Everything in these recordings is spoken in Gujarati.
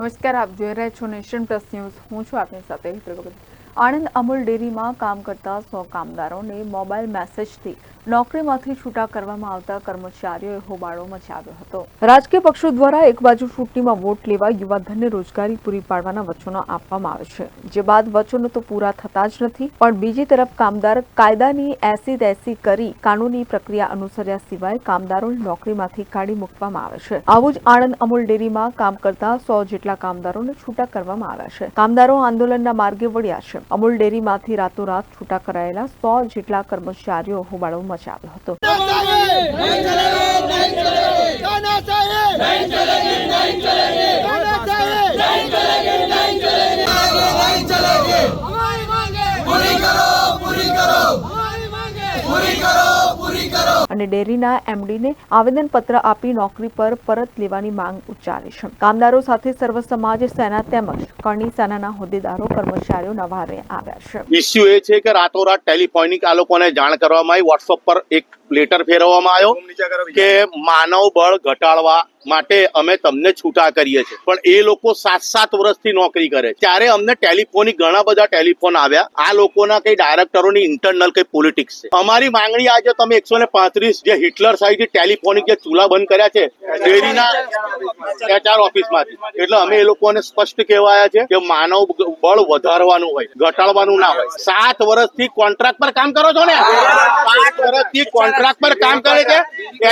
નમસ્કાર, આપ જોઈ રહ્યા છો નેશન પ્લસ ન્યૂઝ. હું છું આપની સાથે હેતલ ભગત. આણંદ અમૂલ ડેરીમાં કામ કરતા 100 કામદારોને મોબાઈલ મેસેજથી નોકરીમાંથી છૂટા કરવામાં આવતા કર્મચારીઓએ હોબાળો મચાવ્યો હતો. રાજકીય પક્ષો દ્વારા એક બાજુ ચૂંટણીમાં વોટ લેવા યુવાધનને રોજગારી પૂરી પાડવાના વચનો આપવામાં આવે છે, જે બાદ વચનો તો પૂરા થતા જ નથી, પણ બીજી તરફ કામદાર કાયદાની એસી તેસી કરી કાનૂની પ્રક્રિયા અનુસર્યા સિવાય કામદારોને નોકરીમાંથી કાઢી મૂકવામાં આવે છે. આવું જ આણંદ અમૂલ ડેરીમાં કામ કરતા 100 જેટલા કામદારોને છૂટા કરવામાં આવ્યા છે. કામદારો આંદોલનના માર્ગે વળ્યા છે. અમૂલ ડેરીમાંથી રાતોરાત છૂટા કરાયેલા 100 જેટલા કર્મચારીઓ હોબાળો મચાવ્યો હતો. અને ડેરીના એમડીને આવેદનપત્ર આપી નોકરી પર પરત લેવાની માંગ ઉચ્ચારી છે. કામદારો સાથે સર્વ સમાજ સેના તેમજ કરણી સેનાના હોદ્દેદારો કર્મચારીઓ નવારે આવ્યા છે. ઇસ્યુ એ છે કે રાતોરાત ટેલિફોનિક આ લોકોને જાણ કરવામાં આવી, વોટ્સઅપ પર એક લેટર ફેરવવામાં આવ્યો કે માનવ બળ ઘટાડવા માટે અમે તમને છૂટા કરીએ છીએ, પણ એ લોકો 7 વર્ષથી નોકરી કરે. ત્યારે અમને ટેલિફોનિક ઘણા બધા ટેલિફોન આવ્યા. આ લોકોના કઈ ડાયરેક્ટરોની ઇન્ટરનલ કઈ પોલિટિક્સ છે. અમારી માંગણી આજે તમે 135 જે હિટલર સાઈડ ટેલિફોનિક જે ચૂલા બંધ કર્યા છે ડેરીના HR ઓફિસમાંથી, એટલે અમે એ લોકોને સ્પષ્ટ કહેવાયા છે કે માનવ બળ વધારવાનું હોય, ઘટાડવાનું ના હોય. 7 વર્ષથી કોન્ટ્રાક્ટ પર કામ કરો છો ને, 5 વર્ષથી કોન્ટ્રાક્ટ પર કામ કરે છે.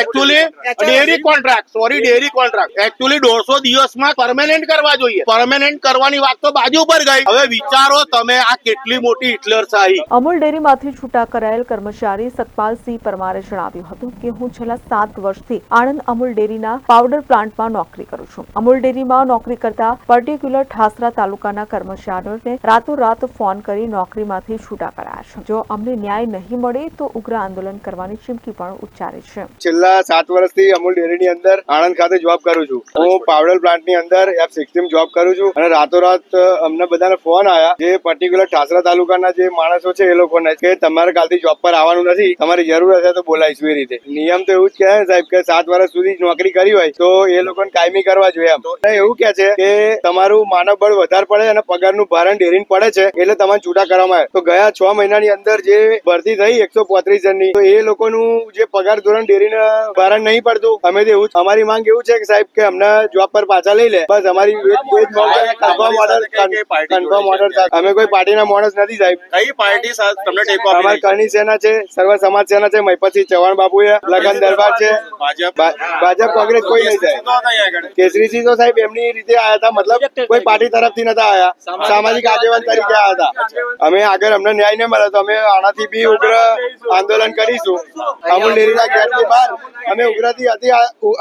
એકચ્યુઅલી ડેરી કોન્ટ્રાક્ટ એકચ્યુઅલી 150 દિવસમાં પરમેનન્ટ કરવા જોઈએ. પરમેનન્ટ કરવાની વાત તો બાજુ પર ગઈ. હવે વિચારો તમે આ કેટલી મોટી હિટલરશાહી. અમૂલ ડેરીમાંથી છૂટા કરાયેલ કર્મચારી સતપાલસિંહ પરમારે જણાવ્યું હતું કે હું છેલ્લા 7 વર્ષથી આણંદ અમૂલ ડેરીના પાવડર પ્લાન્ટમાં નોકરી કરું છું. અમૂલ ડેરીમાં નોકરી કરતા પર્ટિક્યુલર ઠાસરા તાલુકાના કર્મચારીઓને રાતોરાત ફોન કરી નોકરીમાંથી છૂટા કરાયા છે. જો અમને ન્યાય નહીં મળે તો ઉગ્ર આંદોલન કરવાની ચીમકી પણ ઉચ્ચારી છે. છેલ્લા 7 વર્ષથી અમૂલ ડેરીની અંદર આણંદ ખાતે જોબ કરું છું. હું પાવડર પ્લાન્ટની અંદર F16 જોબ કરું છું અને રાતોરાત અમને બધાને ફોન આવ્યા, જે પર્ટિક્યુલર ઠાસરા તાલુકાના જે માણસો છે એ લોકોને, કે તમારે કાલથી જોબ પર આવવાનું નથી, તમારી જરૂર હશે તો બોલાવીશું. એ રીતે નિયમ તો એવું જ કહે સાહેબ કે 7 વર્ષ સુધી નોકરી કરી હોય તો એ લોકોને કાયમી કરવા જોઈએ. એમ એવું કે છે કે તમારું માનવ બળ વધારે પડે અને પગારનું ભારણ ડેરીને પડે છે, એટલે તમારે છૂટા કરવામાં આવે. તો ગયા 6 મહિનાની અંદર જે ભરતી થઈ 135 જણની, તો એ લોકોનું જે પગાર ધોરણ ડેરીને ભારણ નહીં પડતું. અમે તો એવું, અમારી માંગ એવું છે કે સાહેબ કે અમને જોબ પર પાછા લઈ લે. બસ અમારી કન્ફર્મ ઓર્ડર. અમે કોઈ પાર્ટીના માણસ નથી સાહેબ. કઈ પાર્ટી તમને ટેકો આપી? અમારી કરણી સેના છે, સર્વ સમાજ સેના છે, મહિપતસિંહ ચૌહાણ બાપુ છે, લગન દરબાર છે, ભાજપ કોંગ્રેસ કોઈ નહીં થાય. કેસરીસિંહ તો સાહેબ એમની રીતે આયા હતા, મતલબ કોઈ પાર્ટી તરફથી નતા આયા, સામાજિક આગેવાન તરીકે આયા હતા. અમે આગળ અમને ન્યાય નહીં મળે તો અમે આનાથી બી ઉગ્ર આંદોલન કરીશું. અમૂલ ડેરીના ગેટની બહાર અમે ઉગ્રથી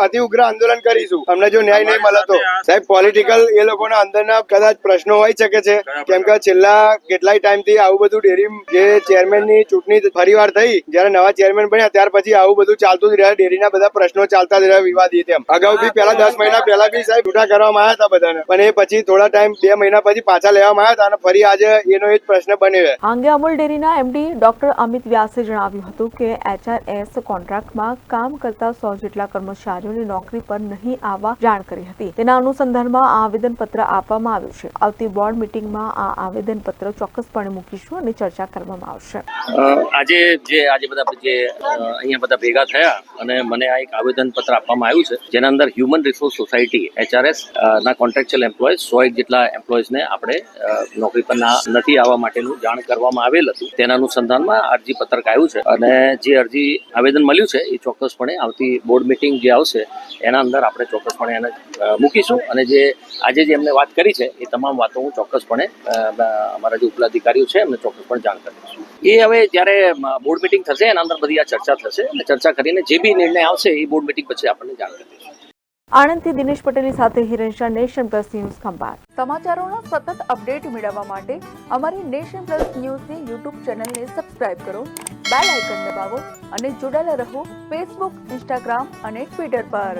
અતિ ઉગ્ર આંદોલન કરીશું. અમને જો ન્યાય નહીં મળે તો સાહેબ પોલિટિકલ એ લોકોના અંદરના કદાચ પ્રશ્નો હોઈ શકે છે, કેમ કે છેલ્લા કેટલાય ટાઈમથી આવું બધું ડેરી જે ચેરમેનની ચૂંટણી ફરીવાર થઈ, જયારે નવા ચેરમેન બન્યા ત્યાર પછી આવું બધું ચાલતું જ રહ્યા. ડેરીના બધા પ્રશ્નો ચાલતા જ રહ્યા, વિવાદિત. એમ અગાઉ બી પહેલા 10 મહિના પહેલા બી સાહેબ છૂટા કરવામાં આવ્યા હતા બધાને, પણ એ પછી થોડા ટાઈમ 2 મહિના પછી પાછા લેવામાં આવ્યા હતા અને ફરી આજે એનો એ જ પ્રશ્ન બન્યો છે. આ અંગે અમૂલ ડેરીના એમડી ડોક્ટર અમિત વ્યાસે જણાવ્યું હતું કે HRS કોન્ટ્રાક્ટમાં કામ કરતા 100 જેટલા કર્મચારીઓને નોકરી પર નહીં આવવા જાણ કરી હતી. તેના અનુસંધાનમાં આ આવેદનપત્ર આપવામાં આવ્યું છે. આવતી બોર્ડ મીટિંગમાં આ આવેદનપત્ર ચોક્કસપણે મૂકીશું અને ચર્ચા કરવામાં આવશે. આજે બધા અહીંયા બધા ભેગા થયા અને મને આ એક આવેદનપત્ર આપવામાં આવ્યું છે, જેના અંદર હ્યુમન રિસોર્સ સોસાયટી HRS ના કોન્ટ્રાક્ચ્યુઅલ એમ્પ્લોઈઝ 100 જેટલા એમ્પ્લોઈઝને આપણે નોકરી પર નથી આવવા માટેનું જાણ કરવામાં આવેલ હતું. તેના અનુસંધાનમાં અરજી પત્રક આવ્યું છે અને જે અરજી આવેદન મળ્યું છે એ ચોક્કસપણે આવતી બોર્ડ મીટિંગ જે આવશે એના અંદર આપણે ચોક્કસપણે એને મૂકીશું અને જે આજે જે એમને વાત કરી છે એ તમામ વાતો હું ચોક્કસપણે અમારા જે ઉપલા અધિકારીઓ છે એમને ચોક્કસપણે જાણ કરીશું. એ હવે જ્યારે બોર્ડ મીટિંગ થશે એના અંદર બધી આ ચર્ચા થશે અને ચર્ચા કરીને જે બી નિર્ણય આવશે એ બોર્ડ મીટિંગ પછી આપણને જાણ કરીશું. આણંદથી દિનેશ પટેલની સાથે Hiren Shah, nation plus news Khambhat. સમાચારોનો સતત અપડેટ મેળવવા માટે અમારી નેશન પ્લસ ન્યૂઝની યુટ્યુબ ચેનલને સબસ્ક્રાઇબ કરો, બેલ આઇકન દબાવો અને જોડાયેલા રહો ફેસબુક, ઇન્સ્ટાગ્રામ અને ટ્વિટર પર.